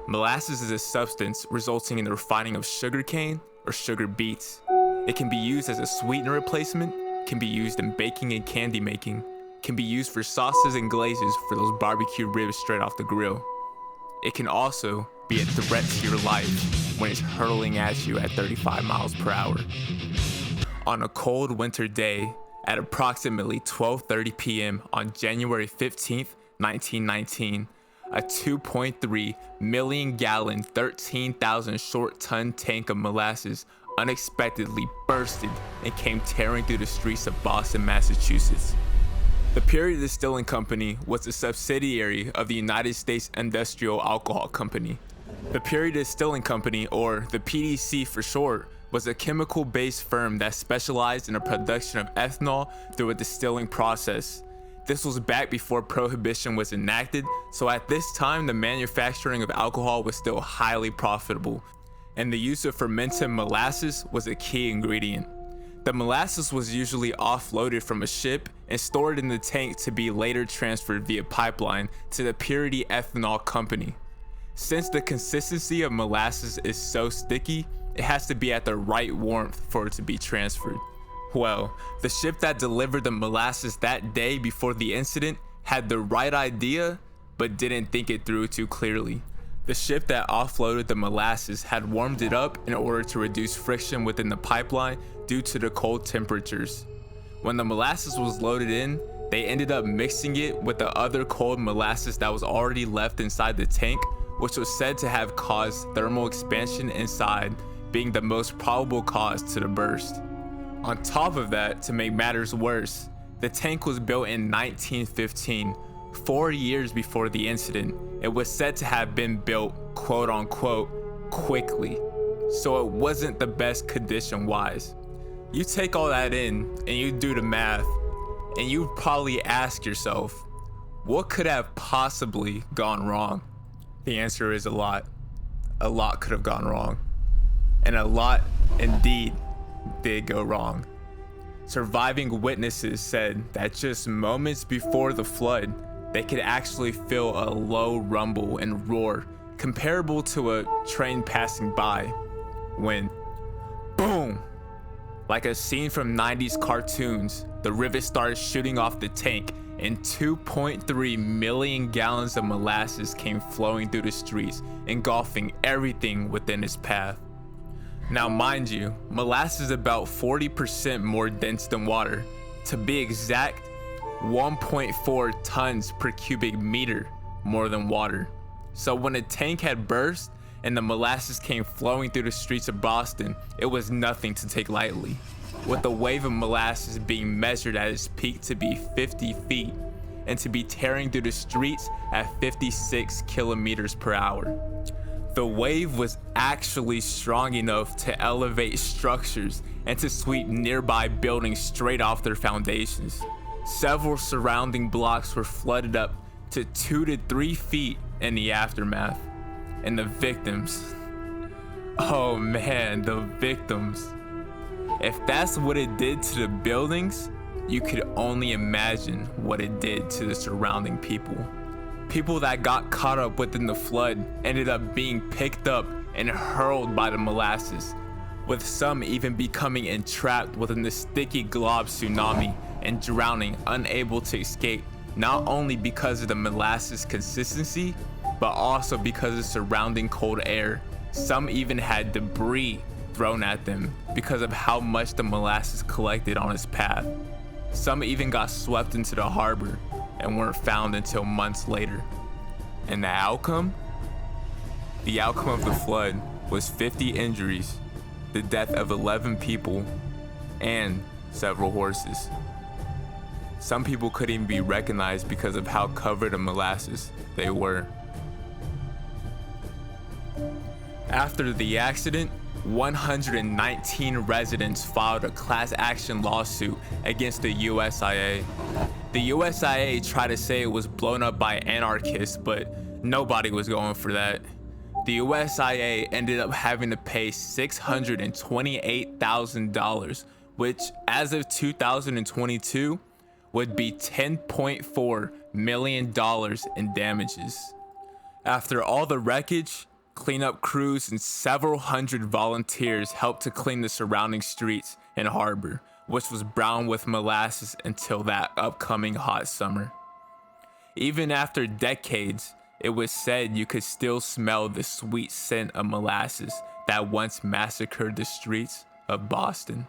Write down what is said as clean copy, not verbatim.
Molasses is a substance resulting in the refining of sugarcane or sugar beets. It can be used as a sweetener replacement, can be used in baking and candy making, can be used for sauces and glazes for those barbecue ribs straight off the grill. It can also be a threat to your life when it's hurtling at you at 35 miles per hour. On a cold winter day at approximately 12:30 p.m. on January 15th, 1919, a 2.3 million gallon, 13,000 short ton tank of molasses unexpectedly bursted and came tearing through the streets of Boston, Massachusetts. The Purity Distilling Company was a subsidiary of the United States Industrial Alcohol Company. The Purity Distilling Company, or the PDC for short, was a chemical-based firm that specialized in the production of ethanol through a distilling process. This was back before Prohibition was enacted, so at this time the manufacturing of alcohol was still highly profitable, and the use of fermented molasses was a key ingredient. The molasses was usually offloaded from a ship and stored in the tank to be later transferred via pipeline to the Purity Ethanol Company. Since the consistency of molasses is so sticky, it has to be at the right warmth for it to be transferred. Well, the ship that delivered the molasses that day before the incident had the right idea, but didn't think it through too clearly. The ship that offloaded the molasses had warmed it up in order to reduce friction within the pipeline due to the cold temperatures. When the molasses was loaded in, they ended up mixing it with the other cold molasses that was already left inside the tank, which was said to have caused thermal expansion inside, being the most probable cause to the burst. On top of that, to make matters worse, the tank was built in 1915, 4 years before the incident. It was said to have been built, quote unquote, quickly, so it wasn't the best condition wise. You take all that in and you do the math, and you probably ask yourself, what could have possibly gone wrong? The answer is a lot. A lot could have gone wrong, and a lot indeed did go wrong. Surviving witnesses said that just moments before the flood, they could actually feel a low rumble and roar comparable to a train passing by when, boom, like a scene from 90s cartoons, the rivet started shooting off the tank and 2.3 million gallons of molasses came flowing through the streets, engulfing everything within its path. Now mind you, molasses is about 40% more dense than water. To be exact, 1.4 tons per cubic meter more than water. So when the tank had burst and the molasses came flowing through the streets of Boston, it was nothing to take lightly, with the wave of molasses being measured at its peak to be 50 feet and to be tearing through the streets at 56 kilometers per hour. The wave was actually strong enough to elevate structures and to sweep nearby buildings straight off their foundations. Several surrounding blocks were flooded up to 2 to 3 feet in the aftermath. And the victims, oh man, the victims. If that's what it did to the buildings, you could only imagine what it did to the surrounding people. People that got caught up within the flood ended up being picked up and hurled by the molasses, with some even becoming entrapped within the sticky glob tsunami and drowning, unable to escape, not only because of the molasses consistency, but also because of surrounding cold air. Some even had debris thrown at them because of how much the molasses collected on its path. Some even got swept into the harbor and weren't found until months later. And the outcome? The outcome of the flood was 50 injuries, the death of 11 people, and several horses. Some people couldn't even be recognized because of how covered in molasses they were. After the accident, 119 residents filed a class action lawsuit against the USIA. The USIA tried to say it was blown up by anarchists, but nobody was going for that. The USIA ended up having to pay $628,000, which as of 2022 would be $10.4 million in damages. After all the wreckage, Cleanup crews and several hundred volunteers helped to clean the surrounding streets and harbor, which was brown with molasses until that upcoming hot summer. Even after decades, it was said you could still smell the sweet scent of molasses that once massacred the streets of Boston.